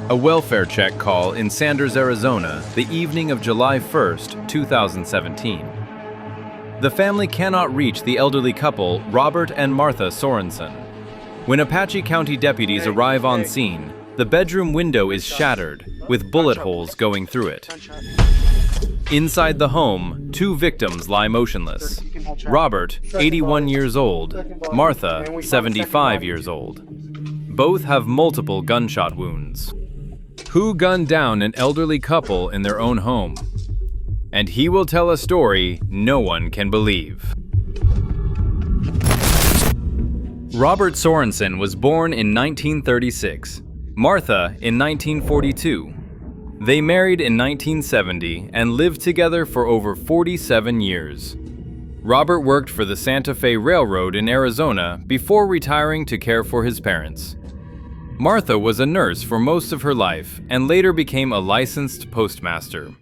A welfare check call in Sanders, Arizona, the evening of July 1st, 2017. The family cannot reach the elderly couple, Robert and Martha Sorensen. When Apache County deputies arrive on scene, the bedroom window is shattered, with bullet holes going through it. Inside the home, two victims lie motionless. Robert, 81 years old, Martha, 75 years old. Both have multiple gunshot wounds. Who gunned down an elderly couple in their own home? And he will tell a story no one can believe. Robert Sorensen was born in 1936, Martha in 1942. They married in 1970 and lived together for over 47 years. Robert worked for the Santa Fe Railroad in Arizona before retiring to care for his parents. Martha was a nurse for most of her life and later became a licensed postmaster.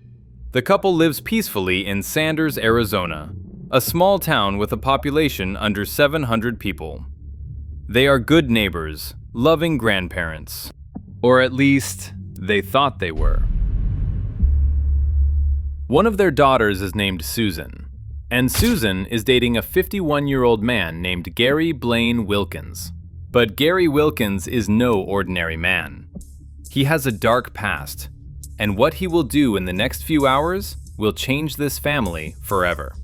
The couple lives peacefully in Sanders, Arizona, a small town with a population under 700 people. They are good neighbors, loving grandparents. Or at least, they thought they were. One of their daughters is named Susan, and Susan is dating a 51-year-old man named Gary Blaine Wilkins. But Gary Wilkins is no ordinary man. He has a dark past, and what he will do in the next few hours will change this family forever.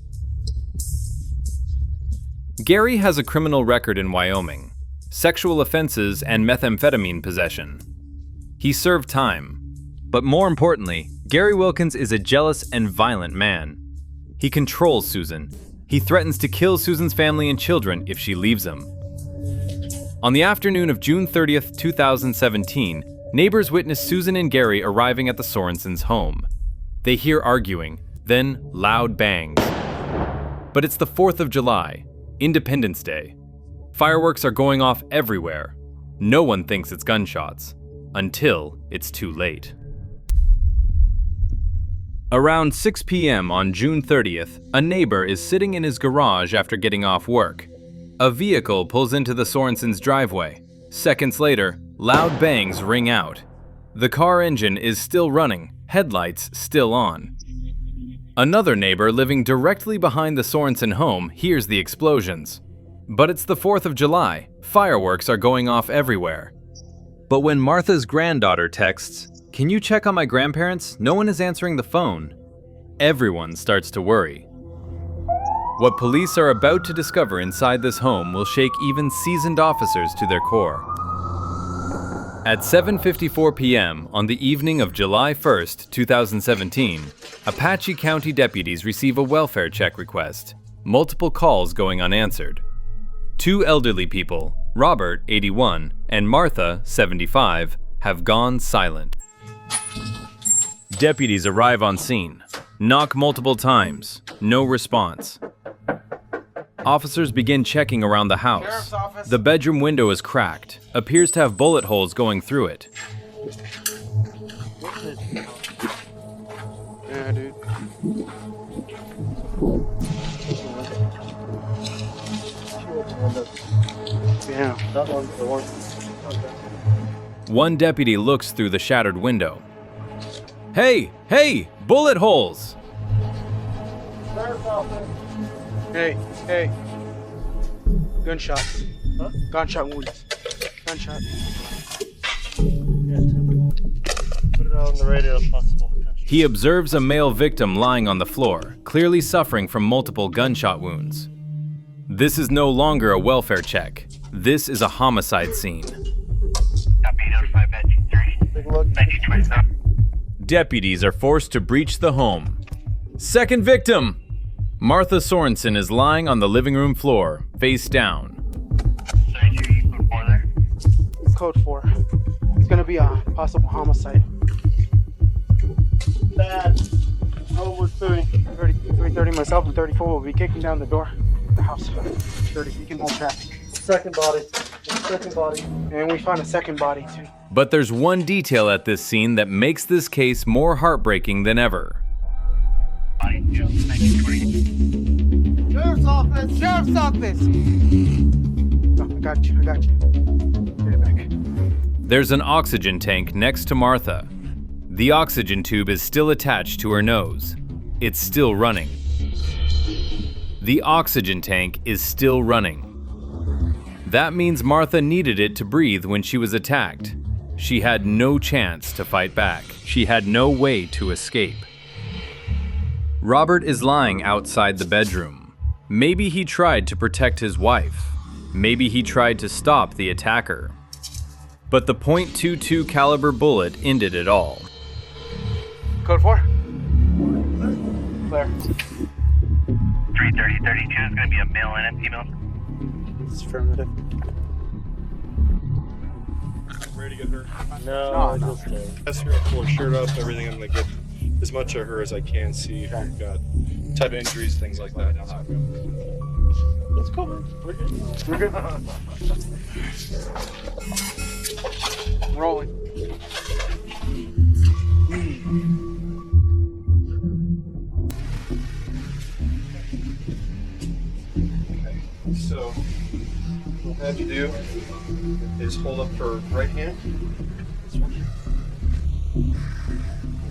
Gary has a criminal record in Wyoming, sexual offenses and methamphetamine possession. He served time, but more importantly, Gary Wilkins is a jealous and violent man. He controls Susan. He threatens to kill Susan's family and children if she leaves him. On the afternoon of June 30th, 2017, neighbors witness Susan and Gary arriving at the Sorensens' home. They hear arguing, then loud bangs. But it's the 4th of July, Independence Day. Fireworks are going off everywhere. No one thinks it's gunshots, until it's too late. Around 6 p.m. on June 30th, a neighbor is sitting in his garage after getting off work. A vehicle pulls into the Sorensens' driveway. Seconds later, loud bangs ring out. The car engine is still running, headlights still on. Another neighbor living directly behind the Sorensen home hears the explosions. But it's the 4th of July. Fireworks are going off everywhere. But when Martha's granddaughter texts, "Can you check on my grandparents? No one is answering the phone," everyone starts to worry. What police are about to discover inside this home will shake even seasoned officers to their core. At 7:54 p.m. on the evening of July 1st, 2017, Apache County deputies receive a welfare check request, multiple calls going unanswered. Two elderly people, Robert, 81, and Martha, 75, have gone silent. Deputies arrive on scene, knock multiple times, no response. Officers begin checking around the house. The bedroom window is cracked, appears to have bullet holes going through it. Yeah, dude. Yeah, that one's the one. One deputy looks through the shattered window. Hey, bullet holes! Hey. Gunshot. Huh? Gunshot wounds. Gunshot. Put it on the radio if possible. He observes a male victim lying on the floor, clearly suffering from multiple gunshot wounds. This is no longer a welfare check. This is a homicide scene. Deputies are forced to breach the home. Second victim! Martha Sorensen is lying on the living room floor, face down. Code 4. It's gonna be a possible homicide. Bad. Oh, we're 330 myself and 34 will be kicking down the door of the house. 30, you can hold that. Second body. And we found a second body too. But there's one detail at this scene that makes this case more heartbreaking than ever. Sheriff's office! Oh, I got you. Get it back. There's an oxygen tank next to Martha. The oxygen tube is still attached to her nose. It's still running. The oxygen tank is still running. That means Martha needed it to breathe when she was attacked. She had no chance to fight back. She had no way to escape. Robert is lying outside the bedroom. Maybe he tried to protect his wife. Maybe he tried to stop the attacker. But the .22 caliber bullet ended it all. Code 4. Clear. 330-32 is going to be a male and a female. It's affirmative. Ready to get her? No. That's her. Pull her shirt up, everything. I'm going to get as much of her as I can see. We've got type of injuries, things like that. Let's go, man. We're good. We're good. Rolling. So, what I have you do is hold up her right hand. This one.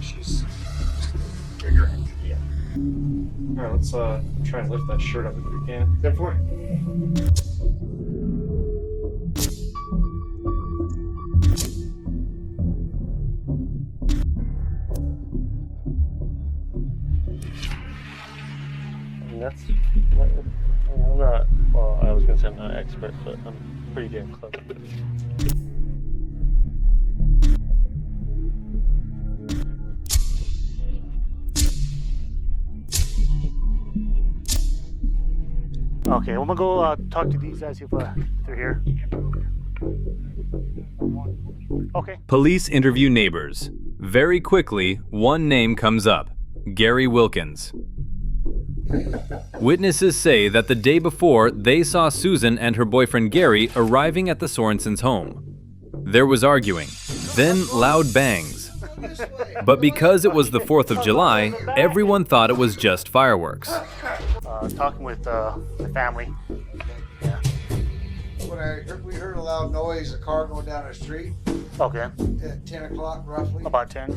She's bigger. Yeah. All right, let's try and lift that shirt up if we can. Go for it. And that's, I'm not, well, I was going to say I'm not an expert, but I'm pretty damn close. Okay, I'm gonna go talk to these guys, see if they're here. Okay. Police interview neighbors. Very quickly, one name comes up: Gary Wilkins. Witnesses say that the day before, they saw Susan and her boyfriend Gary arriving at the Sorensens' home. There was arguing, then loud bangs. But because it was the 4th of July, everyone thought it was just fireworks. Talking with the family. Yeah. We heard a loud noise, a car going down the street Okay. at 10 o'clock roughly. About 10.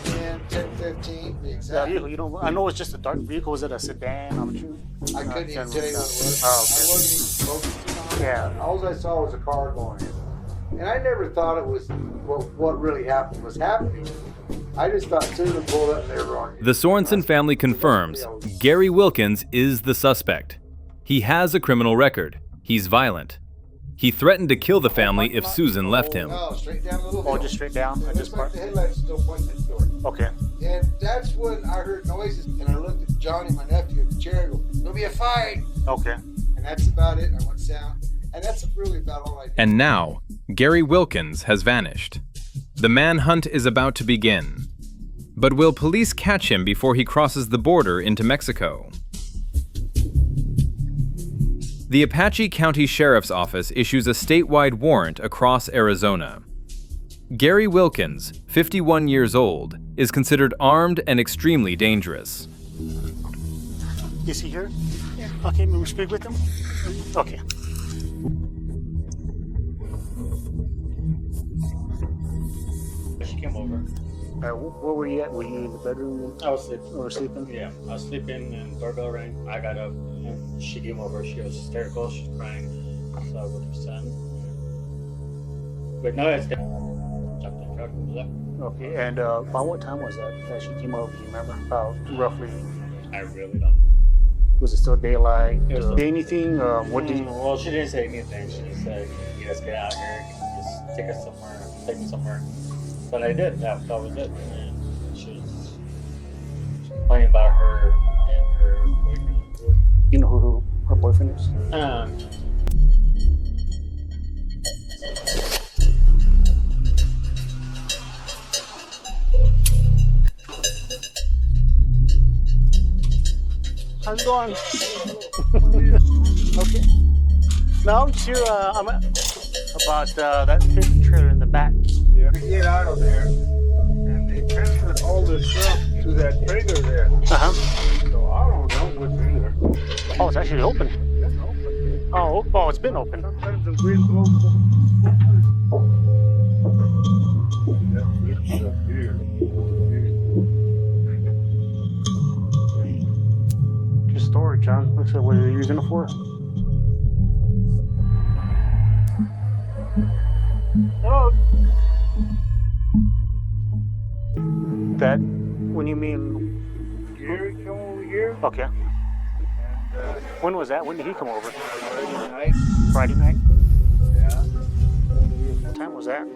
10:15 to be The exact. vehicle, you know, I know it's just a dark vehicle. Was it a sedan? I'm sure. I couldn't even tell you what it was. Oh, I wasn't even focused on it. Yeah. All I saw was a car going in. And I never thought it was what really happened was happening. I just thought Susan pulled up and they were on. The Sorensen family confirms Gary Wilkins is the suspect. He has a criminal record. He's violent. He threatened to kill the family if Susan left him. No, straight down a little hill. Oh, just straight down? It looks like the headlights still pointing this door. Okay. And that's when I heard noises, and I looked at Johnny, my nephew, at the chair, and go, "There'll be a fight." Okay. And that's about it. I went down, and that's really about all I did. And now, Gary Wilkins has vanished. The manhunt is about to begin. But will police catch him before he crosses the border into Mexico? The Apache County Sheriff's Office issues a statewide warrant across Arizona. Gary Wilkins, 51 years old, is considered armed and extremely dangerous. Is he here? Yeah. Okay, may we speak with him? Okay. She came over. Where were you at? Were you in the bedroom? I was sleeping. Or sleeping? Yeah, I was sleeping and doorbell rang. I got up and she came over. She was hysterical. She was crying. So I was with her son. But no, it's jumped in the truck and left. Okay, and about what time was that she came over? Do you remember? About roughly. I really don't. Was it still daylight? It was still- Say anything? What did you? Well, she didn't say anything. She just said, "You guys get out here. Just take us somewhere. Take me somewhere." But I did. That was it. And she was complaining about her and her boyfriend. You know who her boyfriend is? How's it going? Okay. No, I'm just here. I'm about that fifth trailer in the back. Yeah. We get out of there, and they transferred all this stuff to that trailer there. Uh-huh. So I don't know what's in there. Oh, it's actually open. It's open. Oh, it's been open. Sometimes the wind blows. what you're using it for? Hello. That, when you mean... Gary come over here, Okay. and When was that? When did he come over? Friday night, Friday night? yeah, What time was that? I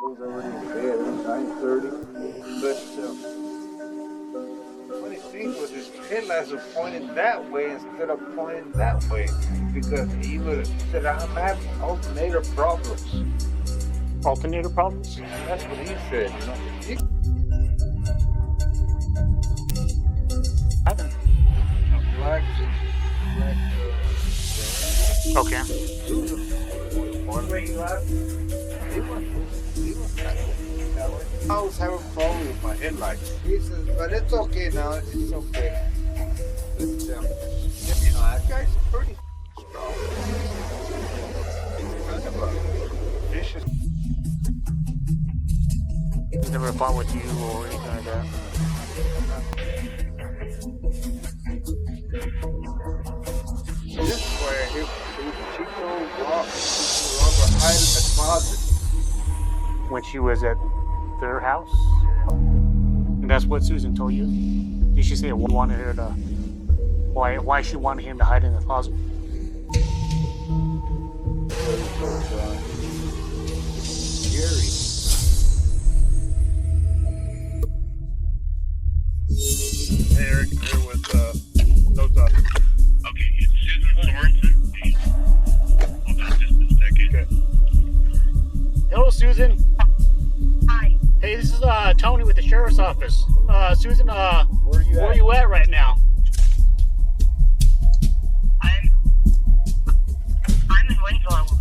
was already in bed at 9:30. But funny thing was his headlights were pointed that way instead of pointing that way, because he would have said, "I'm having alternator problems." Alternator problems? That's what he said, you know. Black, Okay. one way he left, he was I was having a problem with my headlights. He says, but it's okay now, it's okay. But, you know, that guy's pretty strong. He's kind of a vicious. He's never fought with you or anything like that? This way, he Chico rock, rubber hide in the closet. When she was at their house? And that's what Susan told you? Did she say what wanted her to... Why she wanted him to hide in the closet? Gary. Hey, Eric, here with those up. Okay, it's Susan Sorensen. Hold on just a second. Okay. Hello, Susan. Hi. Hey, this is Tony with the sheriff's office. Susan, Where you where at? are you at right now? I'm in Winslow.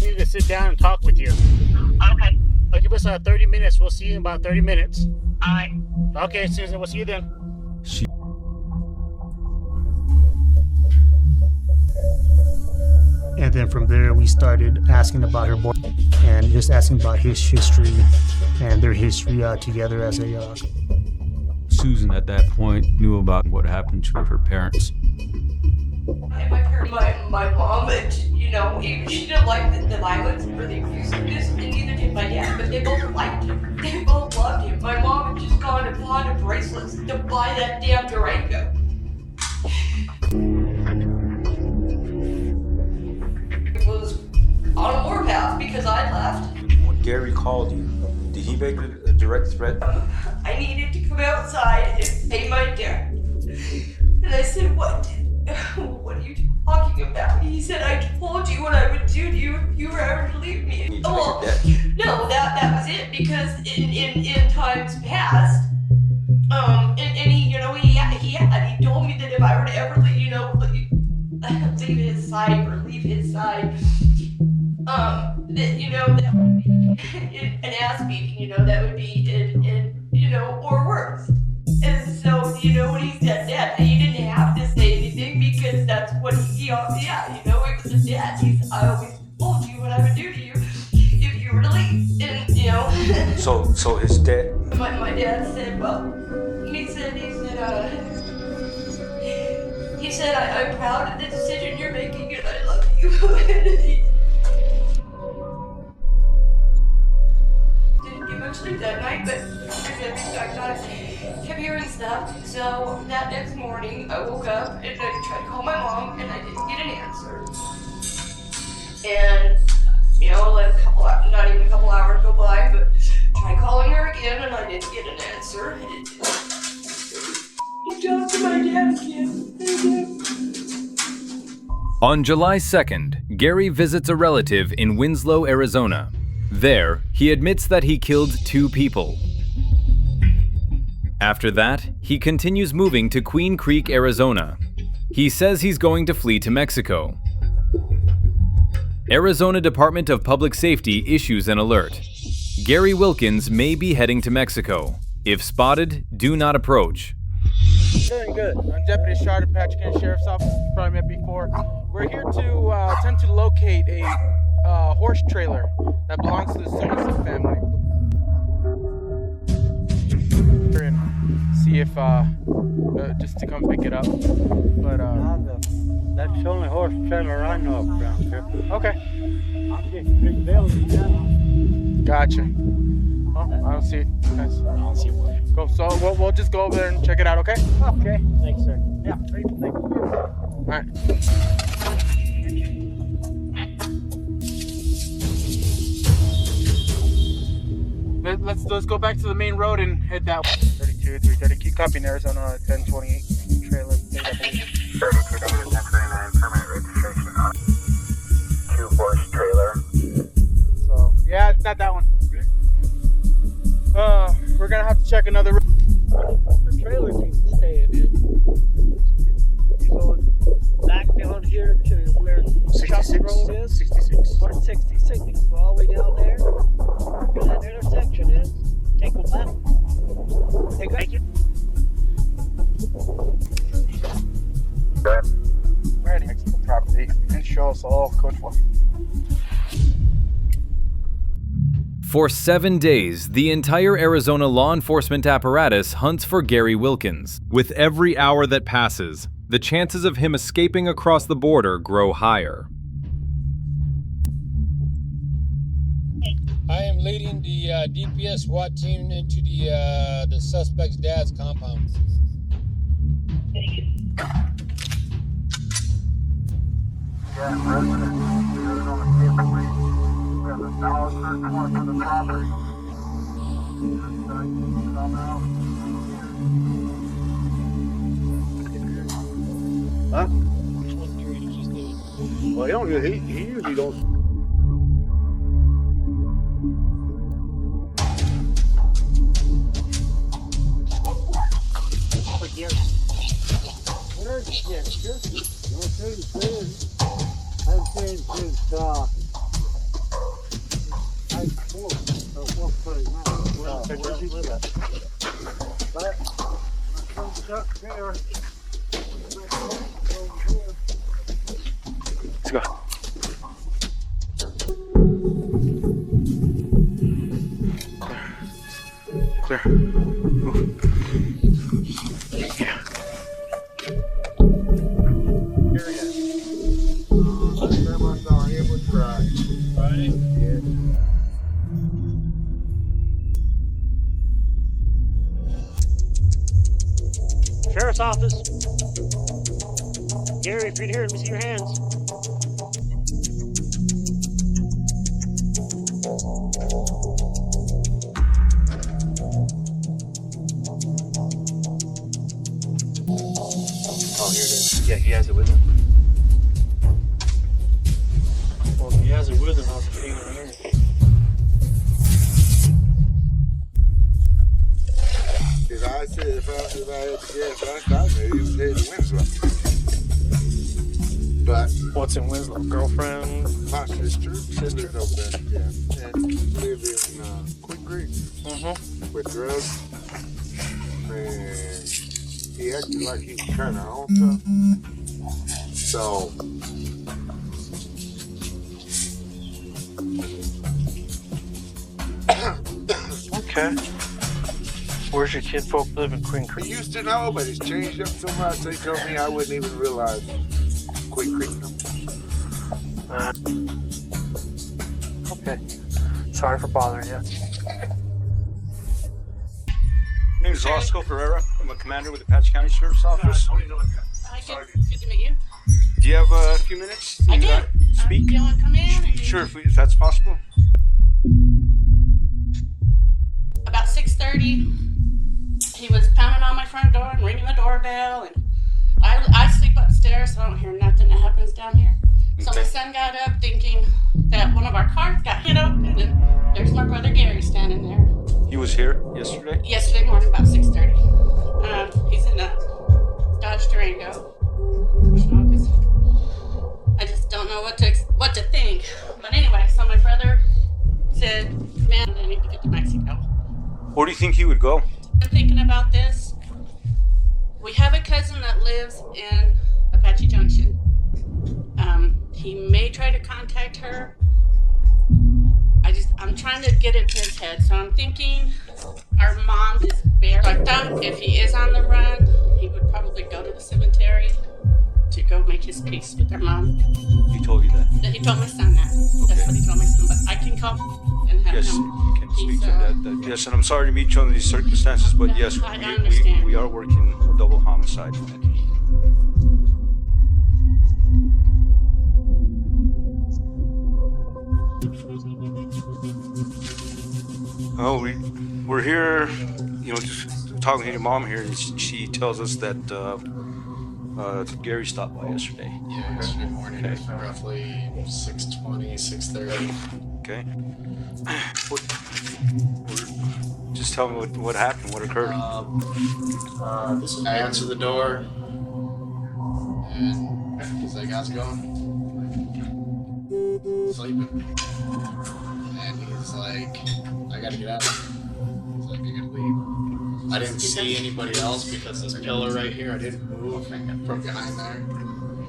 We need to sit down and talk with you. Okay. Give us 30 minutes. We'll see you in about 30 minutes. Alright. Okay, Susan, we'll see you then. And then from there, we started asking about her boy and just asking about his history and their history together as a. Susan at that point knew about what happened to her parents. My mom, you know, she didn't like the violence or the abusiveness, and neither did my dad, but they both liked him. They both loved him. My mom had just gone and bought a bracelets to buy that damn Durango. It was on a warpath because I left. When Gary called you, did he make a direct threat? I needed to come outside and pay my debt. And I said, what are you talking about? He said, I told you what I would do to you if you were ever to leave me. You Well, figured that. no, that was it, because in times past, and he, you know, he told me that if I were to ever leave, you know, leave his side or leave his side, that, you know, that would be an ass beating, you know, that would be in you know, or worse. And so, you know, when he said that, he didn't have to say anything because that's what he yeah, you know, it was a debt. I always told you what I would do to you if you were to leave, and, you know. So his dad. My dad said, well, he said, I'm proud of the decision you're making and I love you. Didn't get much sleep that night, but I kept hearing stuff. So that next morning, I woke up and I tried to call my mom and I didn't get an answer. And, you know, like not even a couple hours go by, but tried calling her again and I didn't get an answer. He talked to my dad again. On July 2nd, Gary visits a relative in Winslow, Arizona. There, he admits that he killed 2 people. After that, he continues moving to Queen Creek, Arizona. He says he's going to flee to Mexico. Arizona Department of Public Safety issues an alert. Gary Wilkins may be heading to Mexico. If spotted, do not approach. Doing good. I'm Deputy Charter, Patrick County Sheriff's Office. You probably met before. We're here to attempt to locate a horse trailer that belongs to the Sorensen family. In see if just to come pick it up. But That's the only horse trailer I know of around here. okay, I'm getting big buildings now. gotcha. Oh, I don't see it. Guys. I don't see it. Go. So we'll just go over there and check it out. Okay. Okay, thanks, sir. Yeah, thank you. All right. Let's go back to the main road and head that way. 32, 330. Keep copying Arizona 1028 trailer. 32, 1029, permanent registration on 2-horse trailer. So yeah, it's not that one. We're gonna have to check another road. The trailer keeps staying in. You're going back down here to where Chuck Road is. 66. Or 66. You can go all the way down there. Where that intersection is. Take a left. Thank you. Ready. Next to the property. And show us all code for. For 7 days, the entire Arizona law enforcement apparatus hunts for Gary Wilkins. With every hour that passes, the chances of him escaping across the border grow higher. I am leading the DPS SWAT team into the suspect's dad's compound. Huh? Well, he usually don't. Let's go. Clear. Move. Yeah. Sheriff's office. Gary, if you're here, let me see your hands. Oh, here it is. Yeah, he has it with him. Well, if he has it with him, I'll take it here. If I had to guess, I thought maybe he was heading Winslow. But What's in Winslow? Girlfriend? my sister lives over there, yeah, and live in Quick Creek with drugs. And he acted like he was trying to own stuff. So Okay. Where's your kid folk live in Queen Creek? he used to know, but it's changed up so much. They told me I wouldn't even realize Quick Creek. Okay. Sorry for bothering you. My name is Roscoe Pereira. I'm a commander with the Apache County Sheriff's Office. Hi, good to meet you. Do you have a few minutes? I do. Speak? Do you want to come in? Sure, if that's possible. About 6:30, he was pounding on my front door and ringing the doorbell, and I sleep upstairs, so I don't hear nothing that happens down here. So my son got up thinking that one of our cars got hit open, and there's my brother Gary standing there. He was here yesterday? Yesterday morning, about 6:30. He's in a Dodge Durango. I just don't know what to think. But anyway, so my brother said, "Man, I need to get to Mexico." Where do you think he would go? I'm thinking about this. We have a cousin that lives in Apache Junction. He may try to contact her. I'm trying trying to get into his head. So I'm thinking our mom is buried. Like that, if he is on the run, he would probably go to the cemetery to go make his peace with our mom. He told you that? He told my son that. Okay. That's what he told my son. But I can call and have Yes, him. you can speak to that. Yes, and I'm sorry to meet you under these circumstances, but No, yes, I understand. we are working a double homicide. Oh, we're here, you know, just talking to your mom here, and she tells us that Gary stopped by yesterday. Yeah, yesterday morning, Okay. roughly 6:20, 6:30. Okay. Just tell me what happened, what occurred. I answered the door, and he's like, "How's it going?" Sleeping. And he's like, "I gotta get out." He's like, "I gotta leave." I didn't see anybody else because this pillar right here, I didn't move from behind there.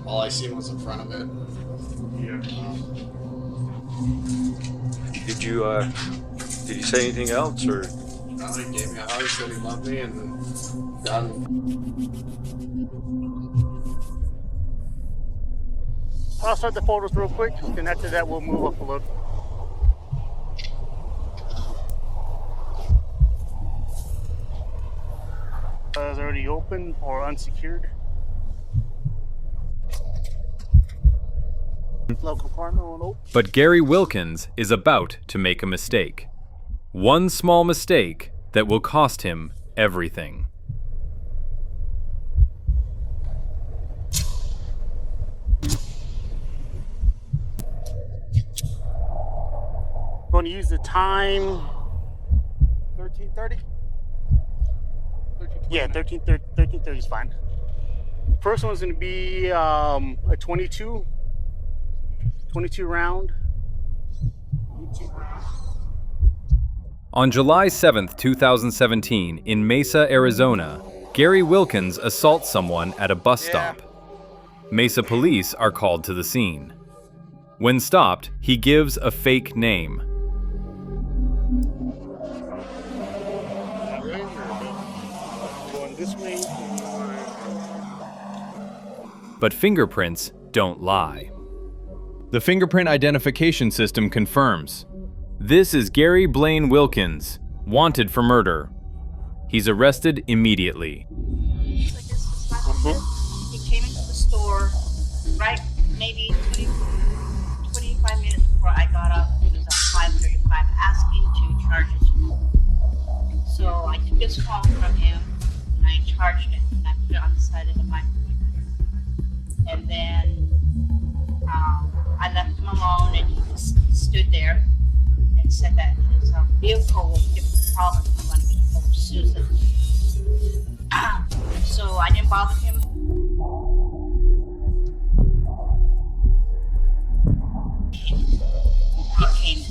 All I seen was in front of it. Did you say anything else, or? No, he gave me a hug, said he loved me, and done. I'll start the photos real quick, and after that we'll move up a little. Is already open or unsecured. Local partner won't open. But Gary Wilkins is about to make a mistake. One small mistake that will cost him everything. Going to use the time 13:30. Yeah, 13:30 is fine. First one's going to be a 22 round. On July 7th, 2017, in Mesa, Arizona, Gary Wilkins assaults someone at a bus stop. Mesa police are called to the scene. When stopped, he gives a fake name. Going this way. But fingerprints don't lie. The fingerprint identification system confirms. This is Gary Blaine Wilkins, wanted for murder. He's arrested immediately. He came into the store right maybe 25 minutes before I got up. It was at 5:35 asking to charge his phone. So I took his phone from him and I charged it and I put it on the side of the microwave. And then I left him alone and he just stood there and said that his vehicle will give him problems if he wanted to get a hold of Susan. So I didn't bother him. He came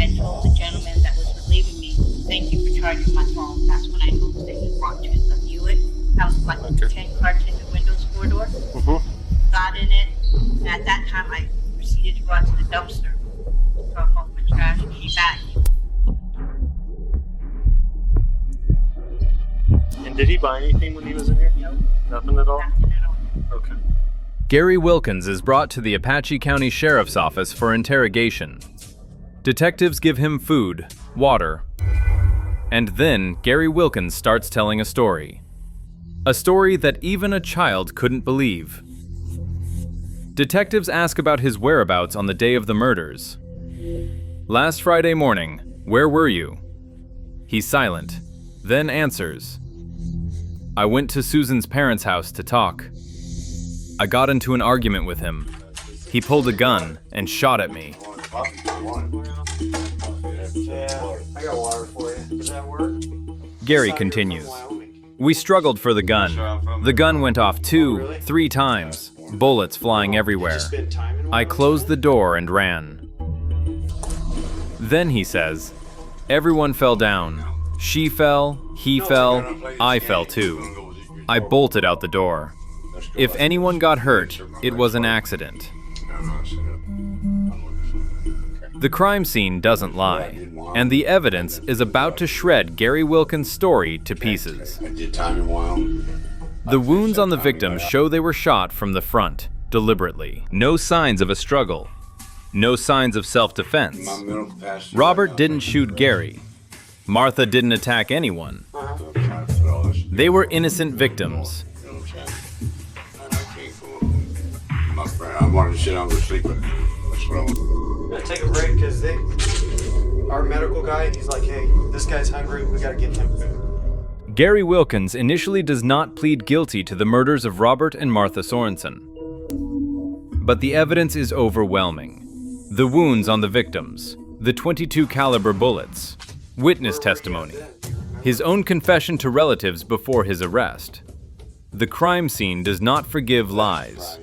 and told the gentleman that was relieving me, "Thank you for charging my phone." That's when I noticed that he brought to the Buick. I was like the 10 carts in the windows 4-door. Got in it, and at that time I proceeded to go out to the dumpster, throw home my trash, and came back. And did he buy anything when he was in here? No. Nothing at all? Nothing at all. Okay. Gary Wilkins is brought to the Apache County Sheriff's Office for interrogation. Detectives give him food, water, and then Gary Wilkins starts telling a story. A story that even a child couldn't believe. Detectives ask about his whereabouts on the day of the murders. Last Friday morning, where were you? He's silent, then answers. I went to Susan's parents' house to talk. I got into an argument with him. He pulled a gun and shot at me. Yeah, I got water for you. Does that work? Gary continues. We struggled for the gun. The gun went off 2-3 times, bullets flying everywhere. I closed the door and ran. Then he says, everyone fell down. She fell, he fell, I fell too. I bolted out the door. If anyone got hurt, it was an accident. The crime scene doesn't lie, and the evidence is about to shred Gary Wilkins' story to pieces. I did time in Wyoming. The wounds on the victims show they were shot from the front, deliberately. No signs of a struggle. No signs of self-defense. Robert didn't shoot Gary. Martha didn't attack anyone. They were innocent victims. My friend, I wanted to sit down and go sleep with him. That's what I want. We're gonna take a break because our medical guy, he's like, hey, this guy's hungry, we gotta get him food. Gary Wilkins initially does not plead guilty to the murders of Robert and Martha Sorensen. But the evidence is overwhelming. The wounds on the victims, the .22 caliber bullets, witness testimony, his own confession to relatives before his arrest. The crime scene does not forgive lies.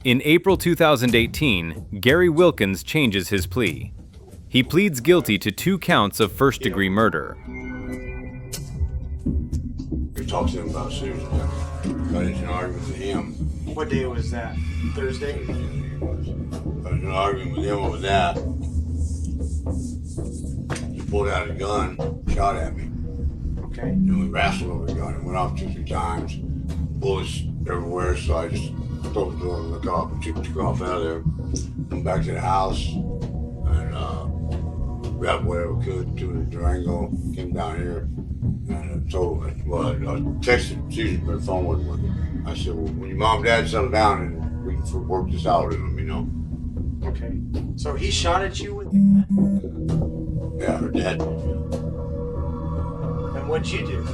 In April 2018, Gary Wilkins changes his plea. He pleads guilty to 2 counts of first-degree murder. We talked to him about Susan. Got into an argument with him. What day was that? Thursday? Got into an argument with him over that. He pulled out a gun, shot at me. Okay. And we wrestled over the gun. It went off 2 or 3 times. Bullets everywhere, so I just closed the door and looked off and took off out of there. Went back to the house and grabbed whatever we could to the Durango, came down here and I texted Susan, but the phone wasn't working. I said, well, when your mom and dad settle down and we can work this out, let me know. Okay. So he shot at you with Yeah, her dad. And what'd you do?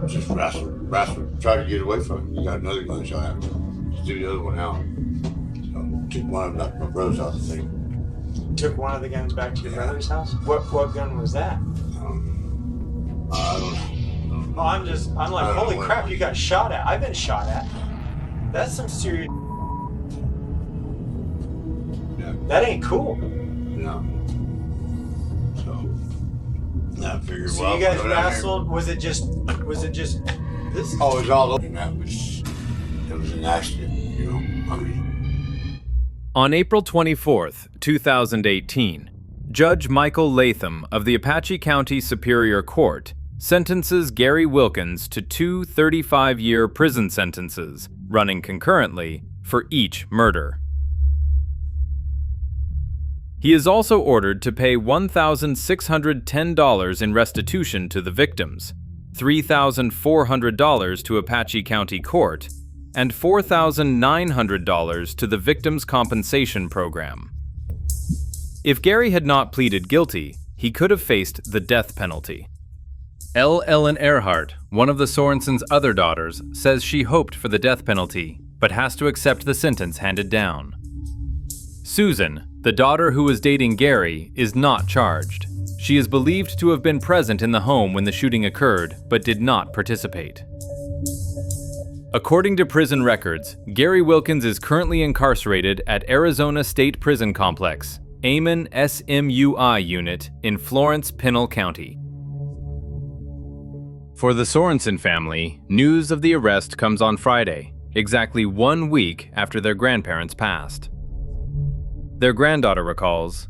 Just wrestled, tried to get away from him. He got another gunshot at me. Just threw the other one out. So took one of them, my brother's house, I think. Took one of the guns back to your brother's house? What gun was that? I don't know. Oh, I'm like, holy crap, you got shot at. I've been shot at. That's some serious. Yeah. That ain't cool. No. So, I figured, So well, you guys go down wrestled? Was it just this? Oh, it was all over. It was an accident, you know. I mean. On April 24th, 2018, Judge Michael Latham of the Apache County Superior Court sentences Gary Wilkins to 2 35-year prison sentences, running concurrently, for each murder. He is also ordered to pay $1,610 in restitution to the victims, $3,400 to Apache County Court, and $4,900 to the Victims' Compensation Program. If Gary had not pleaded guilty, he could have faced the death penalty. Ellen Earhart, one of the Sorensens' other daughters, says she hoped for the death penalty, but has to accept the sentence handed down. Susan, the daughter who was dating Gary, is not charged. She is believed to have been present in the home when the shooting occurred, but did not participate. According to prison records, Gary Wilkins is currently incarcerated at Arizona State Prison Complex, Amon SMUI Unit in Florence, Pinal County. For the Sorensen family, news of the arrest comes on Friday, exactly 1 week after their grandparents passed. Their granddaughter recalls,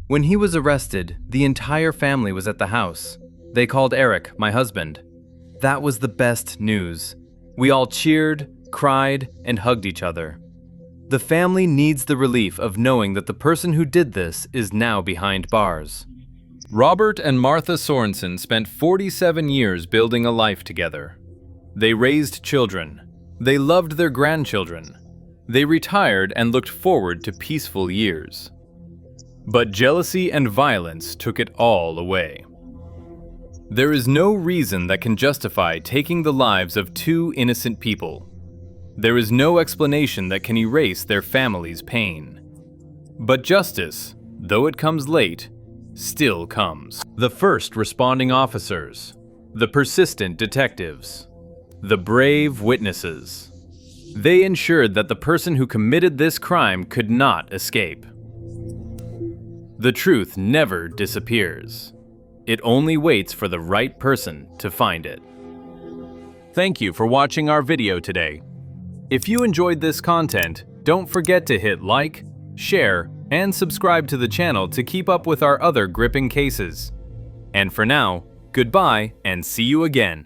"When he was arrested, the entire family was at the house. They called Eric, my husband. That was the best news. We all cheered, cried, and hugged each other. The family needs the relief of knowing that the person who did this is now behind bars." Robert and Martha Sorensen spent 47 years building a life together. They raised children. They loved their grandchildren. They retired and looked forward to peaceful years. But jealousy and violence took it all away. There is no reason that can justify taking the lives of 2 innocent people. There is no explanation that can erase their family's pain. But justice, though it comes late, still comes. The first responding officers, the persistent detectives, the brave witnesses. They ensured that the person who committed this crime could not escape. The truth never disappears. It only waits for the right person to find it. Thank you for watching our video today. If you enjoyed this content, don't forget to hit like, share, and subscribe to the channel to keep up with our other gripping cases. And for now, goodbye and see you again.